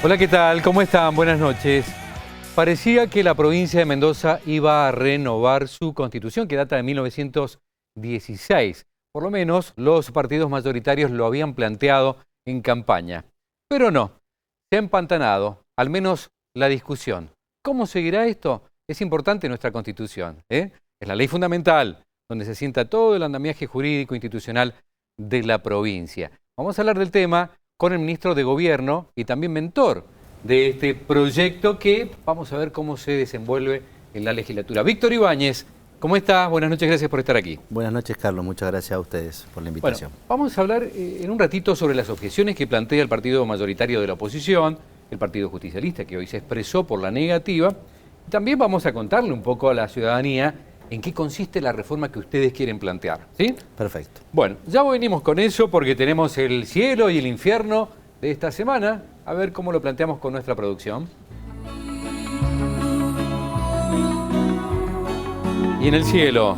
Hola, ¿qué tal? ¿Cómo están? Buenas noches. Parecía que la provincia de Mendoza iba a renovar su constitución, que data de 1916. Por lo menos los partidos mayoritarios lo habían planteado en campaña. Pero no, se ha empantanado, al menos la discusión. ¿Cómo seguirá esto? Es importante nuestra constitución, ¿eh? Es la ley fundamental, donde se sienta todo el andamiaje jurídico institucional de la provincia. Vamos a hablar del tema con el ministro de Gobierno y también mentor de este proyecto que vamos a ver cómo se desenvuelve en la legislatura. Víctor Ibáñez, ¿cómo estás? Buenas noches, gracias por estar aquí. Buenas noches, Carlos. Muchas gracias a ustedes por la invitación. Bueno, vamos a hablar en un ratito sobre las objeciones que plantea el partido mayoritario de la oposición, el Partido Justicialista, que hoy se expresó por la negativa. También vamos a contarle un poco a la ciudadanía en qué consiste la reforma que ustedes quieren plantear, ¿sí? Perfecto. Bueno, ya venimos con eso porque tenemos el cielo y el infierno de esta semana. A ver cómo lo planteamos con nuestra producción. Y en el cielo,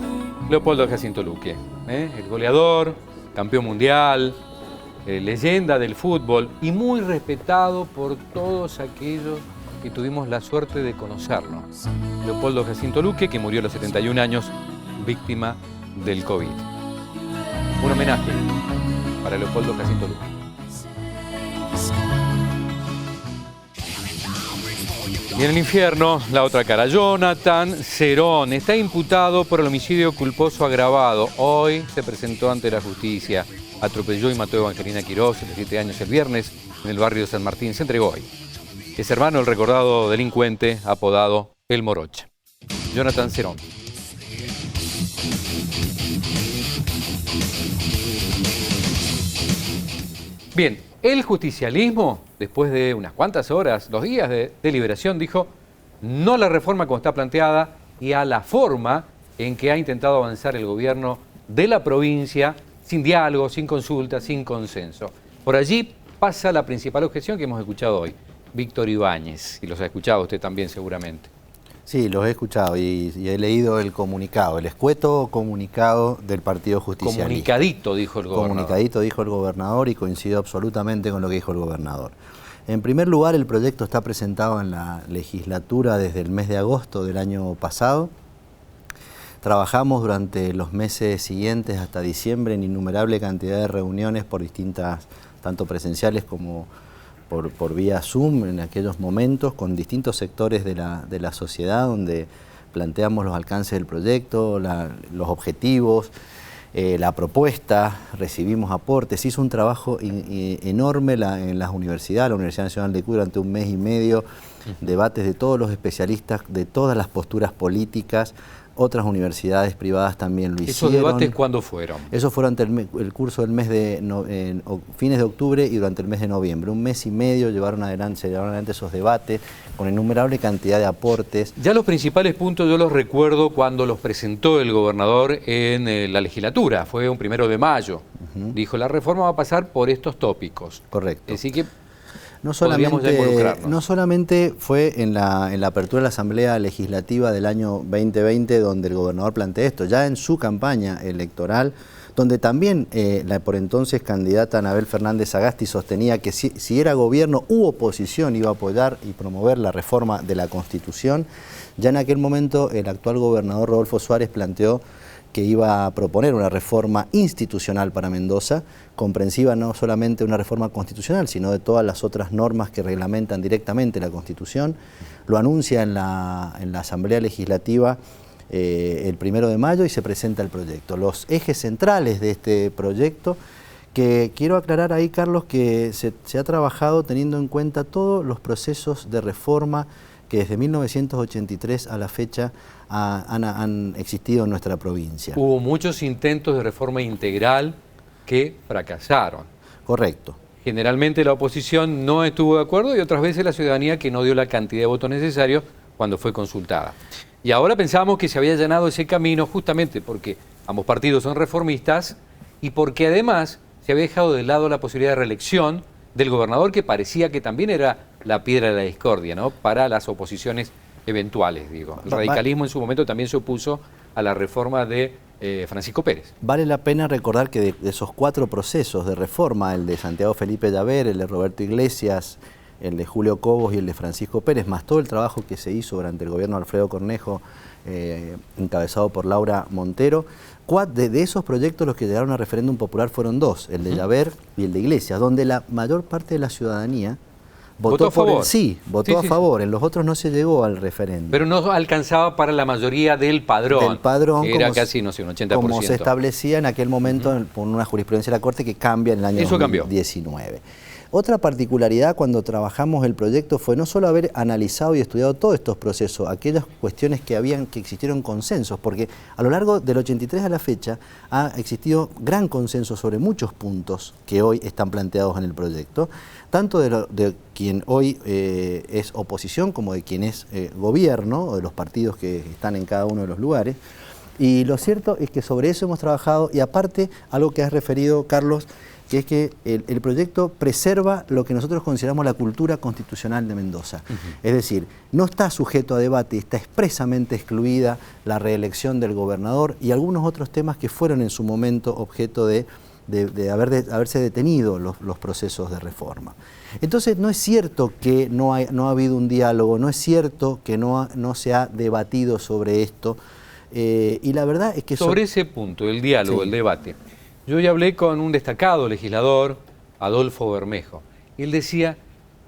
Leopoldo Jacinto Luque, el goleador, campeón mundial, leyenda del fútbol y muy respetado por todos aquellos que tuvimos la suerte de conocerlo. Leopoldo Jacinto Luque, que murió a los 71 años, víctima del COVID. Un homenaje para Leopoldo Jacinto Luque. Y en el infierno, la otra cara, Jonathan Cerón, está imputado por el homicidio culposo agravado. Hoy se presentó ante la justicia. Atropelló y mató a Evangelina Quirós, de 7 años, el viernes, en el barrio de San Martín. Se entregó hoy. Es hermano del recordado delincuente apodado El Morocha. Jonathan Cerón. Bien, el justicialismo, después de unas cuantas horas, 2 días de deliberación, dijo no a la reforma como está planteada y a la forma en que ha intentado avanzar el gobierno de la provincia, sin diálogo, sin consulta, sin consenso. Por allí pasa la principal objeción que hemos escuchado hoy. Víctor Ibáñez, y los ha escuchado usted también seguramente. Sí, los he escuchado y he leído el comunicado, el escueto comunicado del Partido Justicialista. Comunicadito, dijo el gobernador. Comunicadito, dijo el gobernador, y coincido absolutamente con lo que dijo el gobernador. En primer lugar, el proyecto está presentado en la legislatura desde el mes de agosto del año pasado. Trabajamos durante los meses siguientes hasta diciembre en innumerable cantidad de reuniones por distintas, tanto presenciales como por vía Zoom en aquellos momentos, con distintos sectores de la sociedad, donde planteamos los alcances del proyecto, los objetivos, la propuesta, recibimos aportes. Hizo un trabajo enorme en las universidades, la Universidad Nacional de Cuyo, durante un mes y medio, debates de todos los especialistas, de todas las posturas políticas. Otras universidades privadas también lo hicieron. ¿Esos debates cuándo fueron? Eso fue durante el curso del mes de fines de octubre y durante el mes de noviembre. Un mes y medio se llevaron adelante esos debates con innumerable cantidad de aportes. Ya los principales puntos yo los recuerdo cuando los presentó el gobernador en la legislatura. Fue un 1 de mayo. Dijo, la reforma va a pasar por estos tópicos. Correcto. Así que no solamente fue en la apertura de la Asamblea Legislativa del año 2020 donde el gobernador plantea esto, ya en su campaña electoral, donde también la por entonces candidata Anabel Fernández Sagasti sostenía que si era gobierno u oposición iba a apoyar y promover la reforma de la Constitución. Ya en aquel momento el actual gobernador Rodolfo Suárez planteó que iba a proponer una reforma institucional para Mendoza, comprensiva no solamente una reforma constitucional, sino de todas las otras normas que reglamentan directamente la Constitución. Lo anuncia en la Asamblea Legislativa el 1 de mayo y se presenta el proyecto. Los ejes centrales de este proyecto, que quiero aclarar ahí, Carlos, que se ha trabajado teniendo en cuenta todos los procesos de reforma que desde 1983 a la fecha han existido en nuestra provincia. Hubo muchos intentos de reforma integral que fracasaron. Correcto. Generalmente la oposición no estuvo de acuerdo y otras veces la ciudadanía que no dio la cantidad de votos necesarios cuando fue consultada. Y ahora pensábamos que se había allanado ese camino justamente porque ambos partidos son reformistas y porque además se había dejado de lado la posibilidad de reelección del gobernador, que parecía que también era la piedra de la discordia, ¿no?, para las oposiciones eventuales, digo. El radicalismo en su momento también se opuso a la reforma de Francisco Pérez. Vale la pena recordar que de esos 4 procesos de reforma, el de Santiago Felipe Llaver, el de Roberto Iglesias, el de Julio Cobos y el de Francisco Pérez, más todo el trabajo que se hizo durante el gobierno de Alfredo Cornejo, encabezado por Laura Montero. De esos proyectos los que llegaron a referéndum popular fueron dos, el de Llaver y el de Iglesias, donde la mayor parte de la ciudadanía votó a favor. Votó a favor. En los otros no se llegó al referéndum. Pero no alcanzaba para la mayoría del padrón. Del padrón, que era casi, no sé, un 80%. Como se establecía en aquel momento por una jurisprudencia de la Corte que cambia en el año 2019. Otra particularidad cuando trabajamos el proyecto fue no solo haber analizado y estudiado todos estos procesos, aquellas cuestiones que existieron consensos, porque a lo largo del 83 a la fecha ha existido gran consenso sobre muchos puntos que hoy están planteados en el proyecto, tanto de quien hoy es oposición como de quien es gobierno, o de los partidos que están en cada uno de los lugares. Y lo cierto es que sobre eso hemos trabajado, y aparte, algo que has referido, Carlos, que es que el proyecto preserva lo que nosotros consideramos la cultura constitucional de Mendoza. Es decir, no está sujeto a debate, está expresamente excluida la reelección del gobernador y algunos otros temas que fueron en su momento objeto de haberse detenido los procesos de reforma. Entonces no es cierto que no ha habido un diálogo, no es cierto que no se ha debatido sobre esto, y la verdad es que... Sobre ese punto, el diálogo, el debate, yo ya hablé con un destacado legislador, Adolfo Bermejo, y él decía,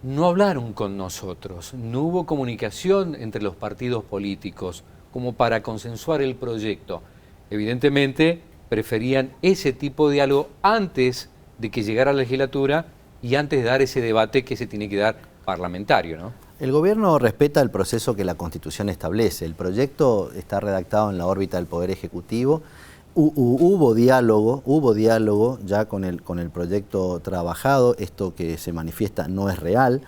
no hablaron con nosotros, no hubo comunicación entre los partidos políticos como para consensuar el proyecto. Evidentemente, preferían ese tipo de diálogo antes de que llegara a la legislatura y antes de dar ese debate que se tiene que dar parlamentario, ¿no? El gobierno respeta el proceso que la Constitución establece. El proyecto está redactado en la órbita del Poder Ejecutivo. Hubo diálogo ya con el proyecto trabajado. Esto que se manifiesta no es real.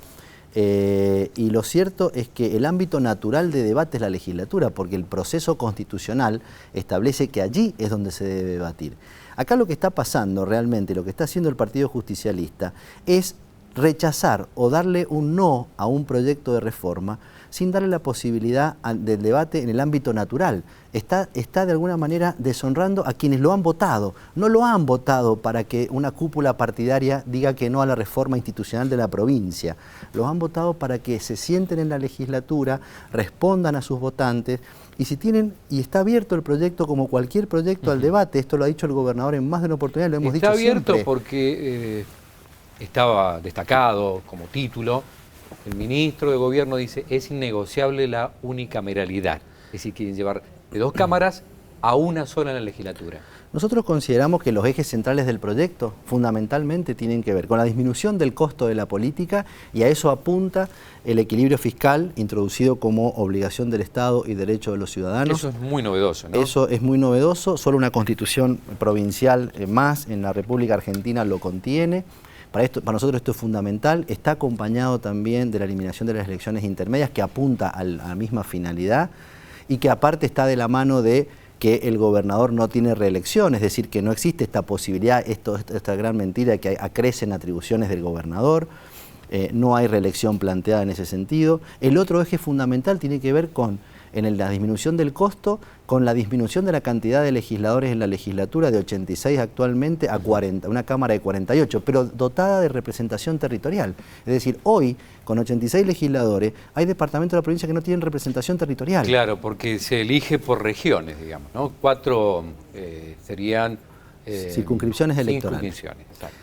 Y lo cierto es que el ámbito natural de debate es la legislatura, porque el proceso constitucional establece que allí es donde se debe debatir. Acá lo que está pasando realmente, lo que está haciendo el Partido Justicialista es rechazar o darle un no a un proyecto de reforma sin darle la posibilidad del debate en el ámbito natural. Está de alguna manera deshonrando a quienes lo han votado. No lo han votado para que una cúpula partidaria diga que no a la reforma institucional de la provincia. Lo han votado para que se sienten en la legislatura, respondan a sus votantes, y si tienen, y está abierto el proyecto como cualquier proyecto al debate. Esto lo ha dicho el gobernador en más de una oportunidad, lo hemos dicho siempre. Está abierto porque estaba destacado como título. El ministro de Gobierno dice, es innegociable la unicameralidad. Es decir, quieren llevar de dos cámaras a una sola en la legislatura. Nosotros consideramos que los ejes centrales del proyecto fundamentalmente tienen que ver con la disminución del costo de la política, y a eso apunta el equilibrio fiscal introducido como obligación del Estado y derecho de los ciudadanos. Eso es muy novedoso, ¿no? Eso es muy novedoso, solo una constitución provincial más en la República Argentina lo contiene. Para nosotros esto es fundamental. Está acompañado también de la eliminación de las elecciones intermedias, que apunta a la misma finalidad, y que aparte está de la mano de que el gobernador no tiene reelección, es decir, que no existe esta posibilidad, esta gran mentira de que acrecen atribuciones del gobernador. No hay reelección planteada en ese sentido. El otro eje fundamental tiene que ver con la disminución del costo, con la disminución de la cantidad de legisladores en la legislatura, de 86 actualmente a 40, una Cámara de 48, pero dotada de representación territorial. Es decir, hoy, con 86 legisladores, hay departamentos de la provincia que no tienen representación territorial. Claro, porque se elige por regiones, digamos, ¿no? 4 serían... circunscripciones electorales. Circunscripciones, exacto.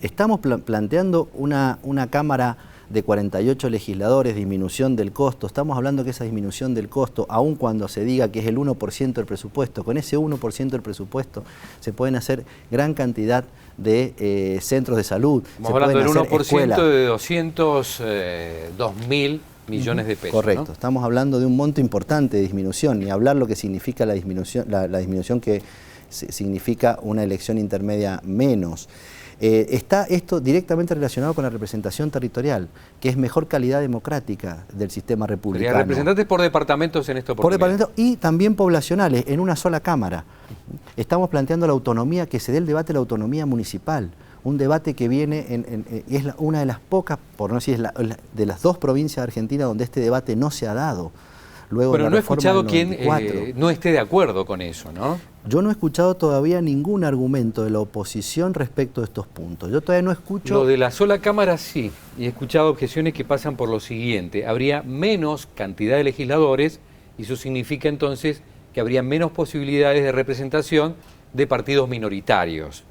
Estamos planteando una Cámara de 48 legisladores, disminución del costo. Estamos hablando que esa disminución del costo, aun cuando se diga que es el 1% del presupuesto, con ese 1% del presupuesto se pueden hacer gran cantidad de centros de salud. Estamos hablando del 1% de 202.000 millones de pesos. Correcto, ¿no? Estamos hablando de un monto importante de disminución, ni hablar lo que significa la disminución que significa una elección intermedia menos. Está esto directamente relacionado con la representación territorial, que es mejor calidad democrática del sistema republicano. Serían representantes por departamentos en esta oportunidad. Por departamentos y también poblacionales, en una sola Cámara. Estamos planteando la autonomía, que se dé el debate de la autonomía municipal. Un debate que viene, es una de las pocas, por no decir, de las 2 provincias de Argentina donde este debate no se ha dado. Luego bueno, de la no he reforma escuchado del quien 94. No esté de acuerdo con eso, ¿no? Yo no he escuchado todavía ningún argumento de la oposición respecto a estos puntos. Yo todavía no escucho... Lo de la sola Cámara sí, y he escuchado objeciones que pasan por lo siguiente. Habría menos cantidad de legisladores y eso significa entonces que habría menos posibilidades de representación de partidos minoritarios.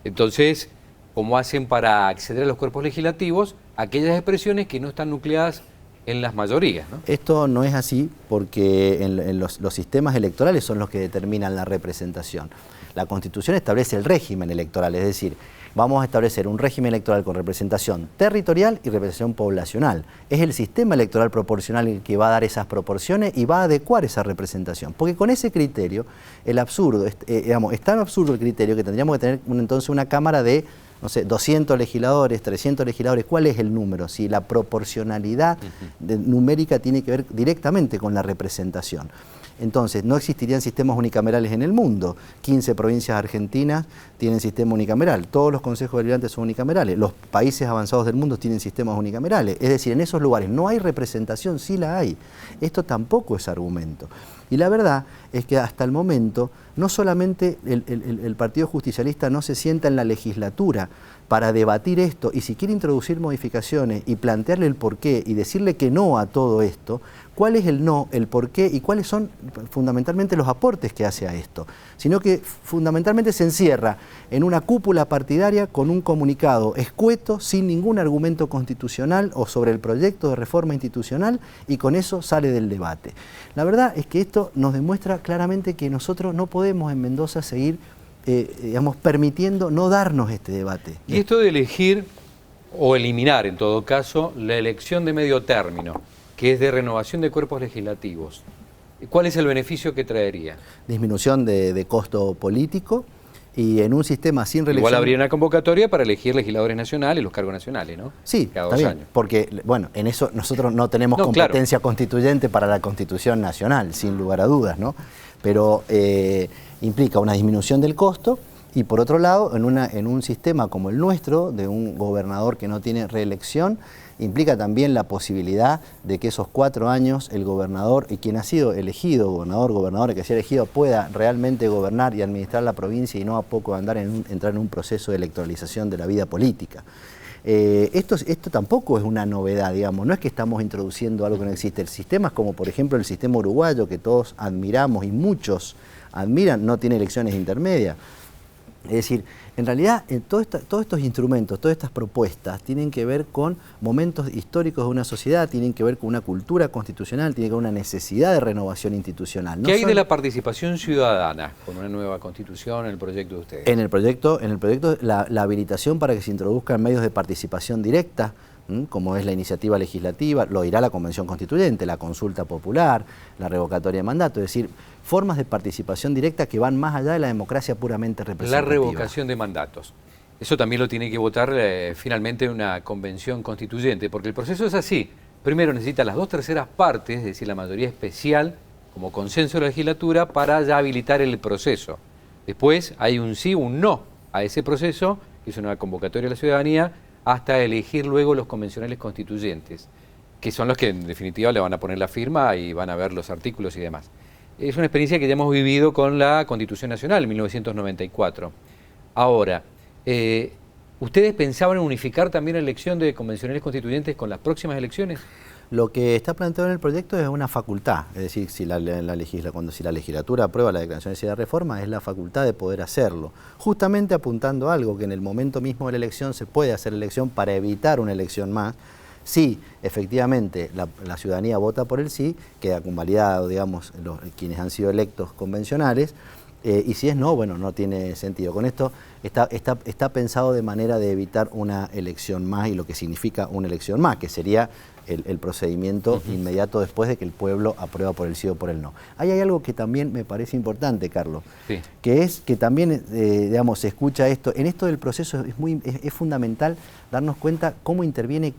Entonces, ¿cómo hacen para acceder a los cuerpos legislativos aquellas expresiones que no están nucleadas en las mayorías, ¿no? Esto no es así porque en los sistemas electorales son los que determinan la representación. La Constitución establece el régimen electoral, es decir, vamos a establecer un régimen electoral con representación territorial y representación poblacional. Es el sistema electoral proporcional el que va a dar esas proporciones y va a adecuar esa representación. Porque con ese criterio, el absurdo, digamos, es tan absurdo el criterio que tendríamos que tener entonces una Cámara de, no sé, 200 legisladores, 300 legisladores. ¿Cuál es el número? Si la proporcionalidad numérica tiene que ver directamente con la representación. Entonces, no existirían sistemas unicamerales en el mundo. 15 provincias argentinas tienen sistema unicameral. Todos los consejos deliberantes son unicamerales. Los países avanzados del mundo tienen sistemas unicamerales. Es decir, en esos lugares no hay representación, sí la hay. Esto tampoco es argumento. Y la verdad es que hasta el momento, no solamente el Partido Justicialista no se sienta en la legislatura para debatir esto, y si quiere introducir modificaciones y plantearle el porqué y decirle que no a todo esto, cuál es el no, el porqué y cuáles son fundamentalmente los aportes que hace a esto, sino que fundamentalmente se encierra en una cúpula partidaria con un comunicado escueto, sin ningún argumento constitucional o sobre el proyecto de reforma institucional, y con eso sale del debate. La verdad es que esto nos demuestra claramente que nosotros no podemos en Mendoza seguir digamos, permitiendo no darnos este debate. Y esto de elegir o eliminar, en todo caso, la elección de medio término, que es de renovación de cuerpos legislativos, ¿cuál es el beneficio que traería? Disminución de costo político, y en un sistema sin reelección... Igual habría una convocatoria para elegir legisladores nacionales, los cargos nacionales, ¿no? Sí, cada 2 años. Porque, bueno, en eso nosotros no tenemos competencia constituyente para la Constitución Nacional, sin lugar a dudas, ¿no? Pero implica una disminución del costo, y por otro lado, en un sistema como el nuestro, de un gobernador que no tiene reelección, implica también la posibilidad de que esos 4 años el gobernador, y quien ha sido elegido, gobernador que sea elegido, pueda realmente gobernar y administrar la provincia y no a poco entrar en un proceso de electoralización de la vida política. Esto tampoco es una novedad, digamos, no es que estamos introduciendo algo que no existe. El sistema es como, por ejemplo, el sistema uruguayo, que todos admiramos y muchos admiran, no tiene elecciones intermedias. Es decir, en realidad todos estos instrumentos, todas estas propuestas tienen que ver con momentos históricos de una sociedad, tienen que ver con una cultura constitucional, tienen que ver con una necesidad de renovación institucional. ¿Qué hay de la participación ciudadana con una nueva constitución en el proyecto de ustedes? En el proyecto la habilitación para que se introduzcan medios de participación directa, como es la iniciativa legislativa, lo dirá la Convención Constituyente, la consulta popular, la revocatoria de mandato, es decir, formas de participación directa que van más allá de la democracia puramente representativa. La revocación de mandatos. Eso también lo tiene que votar finalmente una Convención Constituyente, porque el proceso es así. Primero necesita las 2/3 partes, es decir, la mayoría especial, como consenso de la legislatura, para ya habilitar el proceso. Después hay un sí o un no a ese proceso, que es una convocatoria a la ciudadanía, hasta elegir luego los convencionales constituyentes, que son los que en definitiva le van a poner la firma y van a ver los artículos y demás. Es una experiencia que ya hemos vivido con la Constitución Nacional, en 1994. Ahora, ¿ustedes pensaban en unificar también la elección de convencionales constituyentes con las próximas elecciones? Lo que está planteado en el proyecto es una facultad, es decir, si la legislatura aprueba la declaración de necesidad de reforma, es la facultad de poder hacerlo, justamente apuntando a algo que en el momento mismo de la elección se puede hacer elección para evitar una elección más. Si efectivamente la ciudadanía vota por el sí, queda convalidado, digamos, quienes han sido electos convencionales, y si es no, bueno, no tiene sentido. Con esto está pensado de manera de evitar una elección más, y lo que significa una elección más, que sería el procedimiento inmediato después de que el pueblo aprueba por el sí o por el no. Ahí hay algo que también me parece importante, Carlos, que es que también, digamos, se escucha esto. En esto del proceso es fundamental darnos cuenta cómo interviene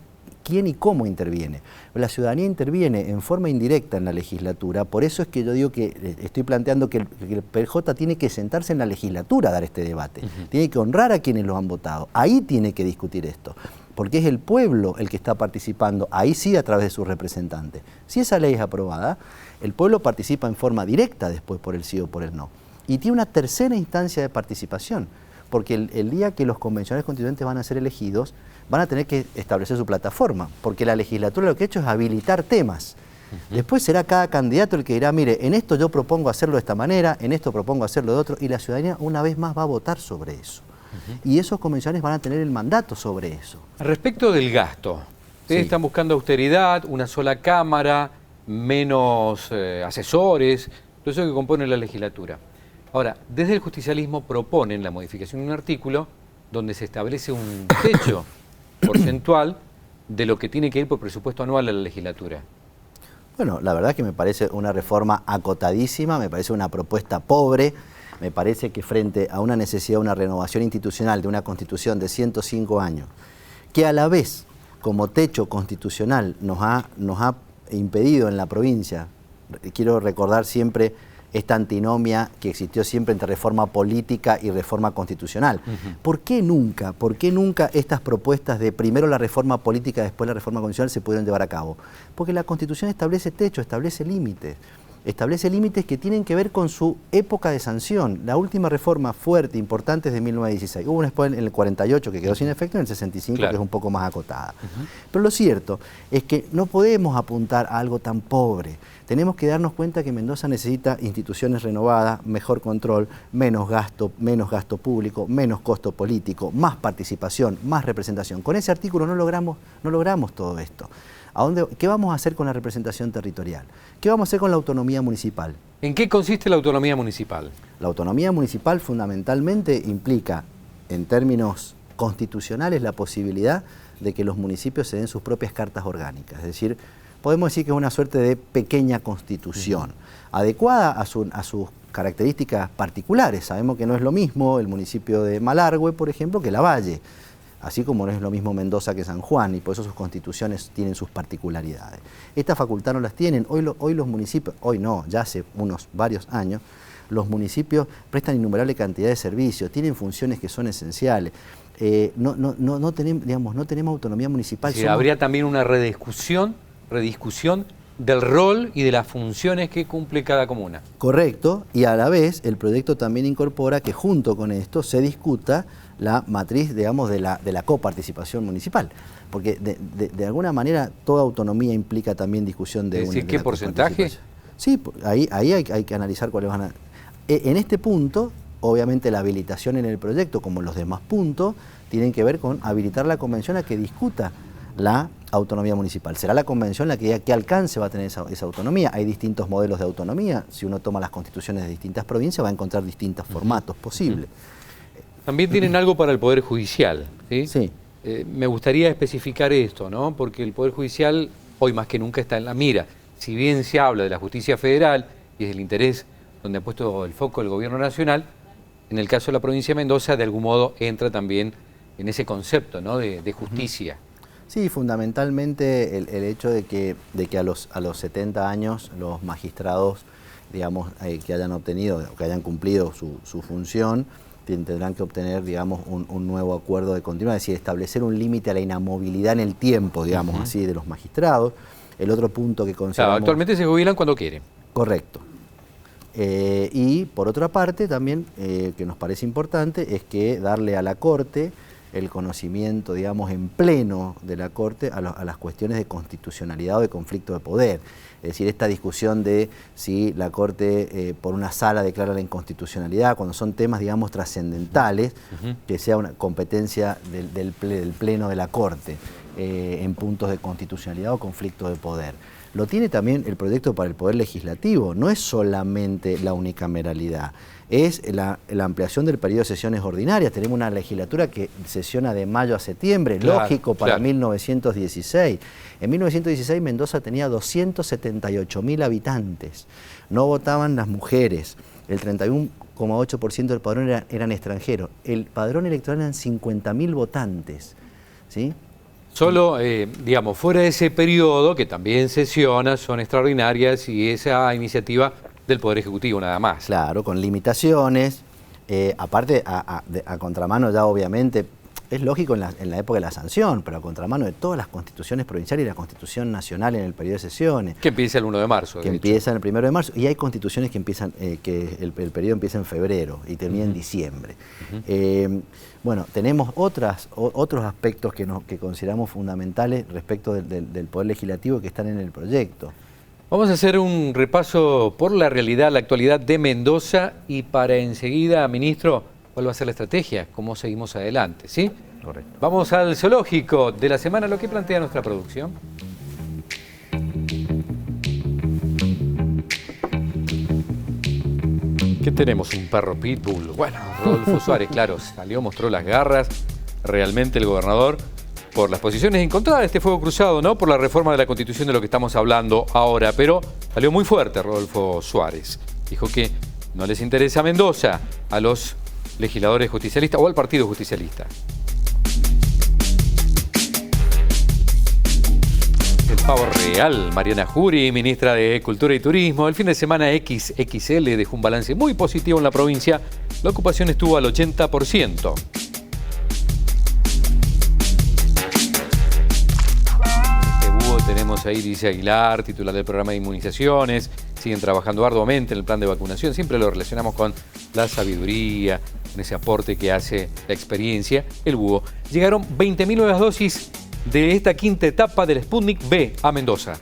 quién y cómo interviene. La ciudadanía interviene en forma indirecta en la legislatura, por eso es que yo digo que estoy planteando que el PJ tiene que sentarse en la legislatura a dar este debate, tiene que honrar a quienes lo han votado, ahí tiene que discutir esto, porque es el pueblo el que está participando, ahí sí a través de sus representantes. Si esa ley es aprobada, el pueblo participa en forma directa después por el sí o por el no. Y tiene una tercera instancia de participación, porque el día que los convencionales constituyentes van a ser elegidos, van a tener que establecer su plataforma, porque la legislatura lo que ha hecho es habilitar temas. Después será cada candidato el que dirá, mire, en esto yo propongo hacerlo de esta manera, en esto propongo hacerlo de otro, y la ciudadanía una vez más va a votar sobre eso. Y esos convencionales van a tener el mandato sobre eso. Respecto del gasto, ustedes están buscando austeridad, una sola cámara, menos asesores, todo eso que compone la legislatura. Ahora, desde el justicialismo proponen la modificación de un artículo donde se establece un techo porcentual de lo que tiene que ir por presupuesto anual a la legislatura. Bueno, la verdad que me parece una reforma acotadísima, me parece una propuesta pobre, me parece que frente a una necesidad de una renovación institucional de una constitución de 105 años, que a la vez, como techo constitucional, nos ha impedido en la provincia, quiero recordar siempre esta antinomia que existió siempre entre reforma política y reforma constitucional. ¿Por qué nunca estas propuestas de primero la reforma política, después la reforma constitucional se pudieron llevar a cabo? Porque la Constitución establece techo, establece límites que tienen que ver con su época de sanción. La última reforma fuerte, importante, es de 1916. Hubo una después en el 48 que quedó sin efecto, en el 65 que es un poco más acotada. Pero lo cierto es que no podemos apuntar a algo tan pobre. Tenemos que darnos cuenta que Mendoza necesita instituciones renovadas, mejor control, menos gasto público, menos costo político, más participación, más representación. Con ese artículo no logramos todo esto. ¿Qué vamos a hacer con la representación territorial? ¿Qué vamos a hacer con la autonomía municipal? ¿En qué consiste la autonomía municipal? La autonomía municipal fundamentalmente implica, en términos constitucionales, la posibilidad de que los municipios se den sus propias cartas orgánicas. Es decir, podemos decir que es una suerte de pequeña constitución, adecuada a sus características particulares. Sabemos que no es lo mismo el municipio de Malargüe, por ejemplo, que Lavalle, así como no es lo mismo Mendoza que San Juan, y por eso sus constituciones tienen sus particularidades. Esta facultad no las tienen. Hoy los municipios, hoy no, ya hace varios años, los municipios prestan innumerable cantidad de servicios, tienen funciones que son esenciales. No tenemos autonomía municipal. Sí, habría también una rediscusión del rol y de las funciones que cumple cada comuna. Correcto, y a la vez el proyecto también incorpora que junto con esto se discuta la matriz, digamos, de la coparticipación municipal, porque de alguna manera toda autonomía implica también discusión de... ¿Es decir, qué porcentaje? Sí, ahí hay que analizar cuáles van a... En este punto, obviamente la habilitación en el proyecto, como los demás puntos, tienen que ver con habilitar la convención a que discuta la autonomía municipal. Será la convención la que diga qué alcance va a tener esa autonomía. Hay distintos modelos de autonomía. Si uno toma las constituciones de distintas provincias va a encontrar distintos formatos posibles. También tienen algo para el Poder Judicial, ¿sí? Sí. Me gustaría especificar esto, ¿no? Porque el Poder Judicial hoy más que nunca está en la mira. Si bien se habla de la justicia federal y es el interés donde ha puesto el foco el gobierno nacional, en el caso de la provincia de Mendoza de algún modo entra también en ese concepto, ¿no? de justicia. Sí, fundamentalmente el hecho de que a los 70 años los magistrados, digamos, que hayan obtenido, que hayan cumplido su función, tendrán que obtener, digamos, un nuevo acuerdo de continuidad, es decir, establecer un límite a la inamovilidad en el tiempo, digamos, así, de los magistrados. El otro punto que consideramos... Claro, actualmente se jubilan cuando quieren. Correcto. Y por otra parte también, que nos parece importante, es que darle a la Corte el conocimiento, digamos, en pleno de la Corte a las cuestiones de constitucionalidad o de conflicto de poder. Es decir, esta discusión de si la Corte por una sala declara la inconstitucionalidad, cuando son temas, digamos, trascendentales, que sea una competencia del Pleno de la Corte en puntos de constitucionalidad o conflicto de poder. Lo tiene también el proyecto para el Poder Legislativo, no es solamente la unicameralidad, es la ampliación del periodo de sesiones ordinarias. Tenemos una legislatura que sesiona de mayo a septiembre, lógico para 1916. En 1916 Mendoza tenía 278.000 habitantes, no votaban las mujeres, el 31,8% del padrón eran extranjeros, el padrón electoral eran 50.000 votantes, ¿sí? Solo, digamos, fuera de ese periodo, que también sesiona, son extraordinarias y esa iniciativa del Poder Ejecutivo nada más. Claro, con limitaciones, aparte a contramano ya obviamente es lógico en la época de la sanción, pero a contramano de todas las constituciones provinciales y la Constitución Nacional en el periodo de sesiones. Que empieza el 1 de marzo. Que empieza el 1 de marzo, y hay constituciones que empiezan, que el periodo empieza en febrero y termina en diciembre. Bueno, tenemos otros aspectos que consideramos fundamentales respecto del Poder Legislativo que están en el proyecto. Vamos a hacer un repaso por la realidad, la actualidad de Mendoza y para enseguida, ministro, ¿cuál va a ser la estrategia? ¿Cómo seguimos adelante? ¿Sí? Correcto. Vamos al zoológico de la semana, lo que plantea nuestra producción. ¿Qué tenemos? Un perro pitbull. Bueno, Rodolfo Suárez, claro, salió, mostró las garras. Realmente el gobernador, por las posiciones encontradas de este fuego cruzado, ¿no? Por la reforma de la Constitución de lo que estamos hablando ahora, pero salió muy fuerte Rodolfo Suárez. Dijo que no les interesa Mendoza a los legisladores justicialistas o al Partido Justicialista. El pavo real, Mariana Jury, ministra de Cultura y Turismo. El fin de semana XXL dejó un balance muy positivo en la provincia. La ocupación estuvo al 80%. Tenemos ahí, dice Aguilar, titular del programa de inmunizaciones. Siguen trabajando arduamente en el plan de vacunación. Siempre lo relacionamos con la sabiduría, con ese aporte que hace la experiencia. El búho. Llegaron 20.000 nuevas dosis de esta quinta etapa del Sputnik V a Mendoza.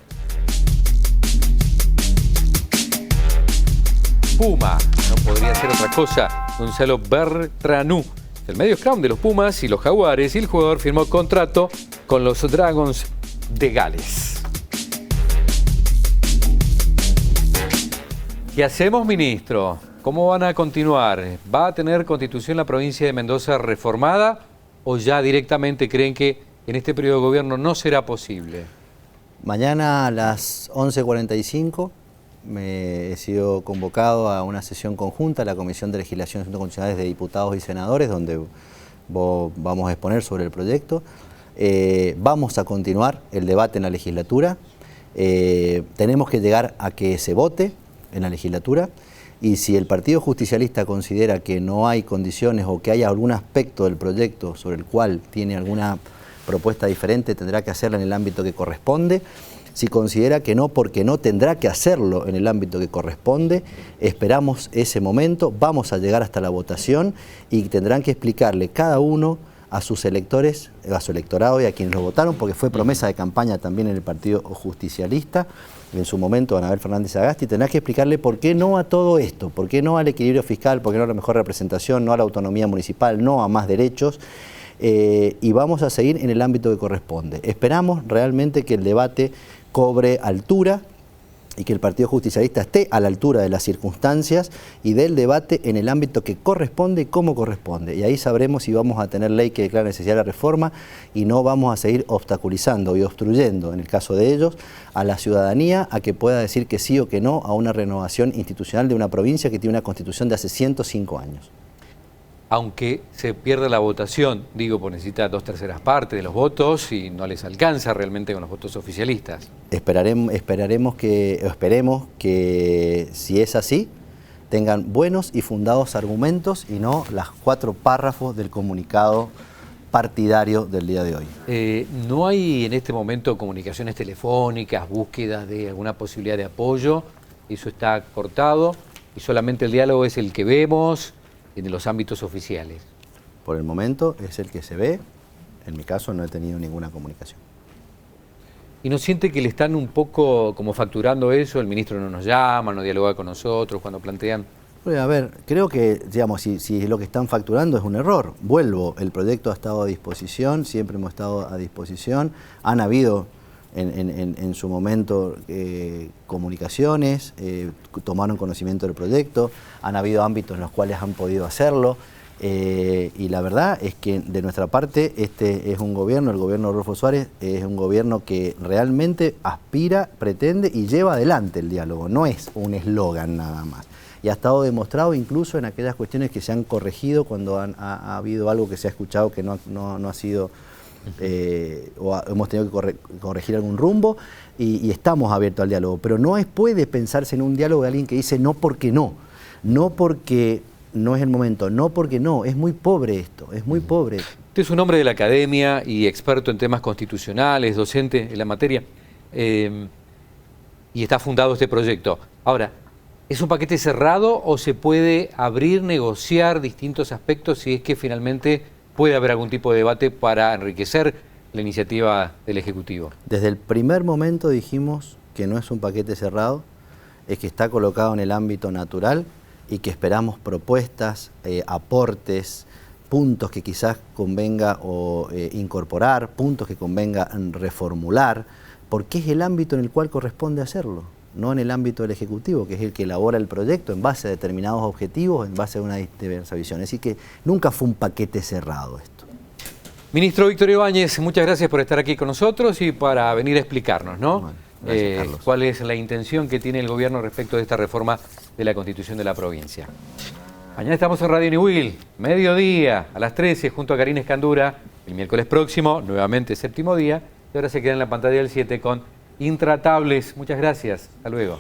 Puma, no podría ser otra cosa. Gonzalo Bertranú, el medio scrum de los Pumas y los Jaguares, y el jugador firmó contrato con los Dragons de Gales. ¿Qué hacemos, ministro? ¿Cómo van a continuar? ¿Va a tener constitución la provincia de Mendoza reformada o ya directamente creen que en este periodo de gobierno no será posible? Mañana a las 11:45 he sido convocado a una sesión conjunta a la Comisión de Legislación y Asuntos Constitucionales de Diputados y Senadores, donde vamos a exponer sobre el proyecto. Vamos a continuar el debate en la legislatura. Tenemos que llegar a que se vote en la legislatura, y si el Partido Justicialista considera que no hay condiciones o que hay algún aspecto del proyecto sobre el cual tiene alguna propuesta diferente, tendrá que hacerla en el ámbito que corresponde. Si considera que no, porque no tendrá que hacerlo en el ámbito que corresponde, esperamos ese momento, vamos a llegar hasta la votación y tendrán que explicarle cada uno a sus electores, a su electorado y a quienes lo votaron, porque fue promesa de campaña también en el Partido Justicialista, en su momento Anabel Fernández Agasti, tendrá que explicarle por qué no a todo esto, por qué no al equilibrio fiscal, por qué no a la mejor representación, no a la autonomía municipal, no a más derechos, y vamos a seguir en el ámbito que corresponde. Esperamos realmente que el debate cobre altura y que el Partido Justicialista esté a la altura de las circunstancias y del debate en el ámbito que corresponde y cómo corresponde. Y ahí sabremos si vamos a tener ley que declara necesidad de la reforma y no vamos a seguir obstaculizando y obstruyendo, en el caso de ellos, a la ciudadanía a que pueda decir que sí o que no a una renovación institucional de una provincia que tiene una constitución de hace 105 años. Aunque se pierda la votación, digo, pues necesita 2/3 partes de los votos y no les alcanza realmente con los votos oficialistas. Esperemos que si es así, tengan buenos y fundados argumentos y no las 4 párrafos del comunicado partidario del día de hoy. ¿No hay en este momento comunicaciones telefónicas, búsquedas de alguna posibilidad de apoyo? Eso está cortado y solamente el diálogo es el que vemos en los ámbitos oficiales. Por el momento es el que se ve. En mi caso no he tenido ninguna comunicación. ¿Y no siente que le están un poco como facturando eso? El ministro no nos llama, no dialoga con nosotros cuando plantean... A ver, creo que, digamos, si lo que están facturando es un error. Vuelvo, el proyecto ha estado a disposición, siempre hemos estado a disposición. Han habido en su momento comunicaciones, tomaron conocimiento del proyecto, han habido ámbitos en los cuales han podido hacerlo, y la verdad es que de nuestra parte este es un gobierno, el gobierno de Rodolfo Suárez es un gobierno que realmente aspira, pretende y lleva adelante el diálogo, no es un eslogan nada más. Y ha estado demostrado incluso en aquellas cuestiones que se han corregido cuando ha habido algo que se ha escuchado que no ha sido... hemos tenido que corregir algún rumbo y estamos abiertos al diálogo, pero no puede pensarse en un diálogo de alguien que dice no porque no, no porque no es el momento. No porque no, es muy pobre esto, es muy pobre. Usted es un hombre de la academia y experto en temas constitucionales, docente en la materia, y está fundado este proyecto. Ahora, ¿es un paquete cerrado o se puede abrir, negociar distintos aspectos si es que finalmente puede haber algún tipo de debate para enriquecer la iniciativa del Ejecutivo? Desde el primer momento dijimos que no es un paquete cerrado, es que está colocado en el ámbito natural y que esperamos propuestas, aportes, puntos que quizás convenga incorporar, puntos que convenga reformular, porque es el ámbito en el cual corresponde hacerlo, no en el ámbito del Ejecutivo, que es el que elabora el proyecto en base a determinados objetivos, en base a una diversa visión. Así que nunca fue un paquete cerrado esto. Ministro Víctor Ibáñez, muchas gracias por estar aquí con nosotros y para venir a explicarnos, ¿no? Bueno, gracias, Carlos. ¿Cuál es la intención que tiene el gobierno respecto de esta reforma de la Constitución de la provincia? Mañana estamos en Radio Ñubil, mediodía, a las 13, junto a Karina Escandura. El miércoles próximo, nuevamente séptimo día. Y ahora se queda en la pantalla del 7 con Intratables. Muchas gracias. Hasta luego.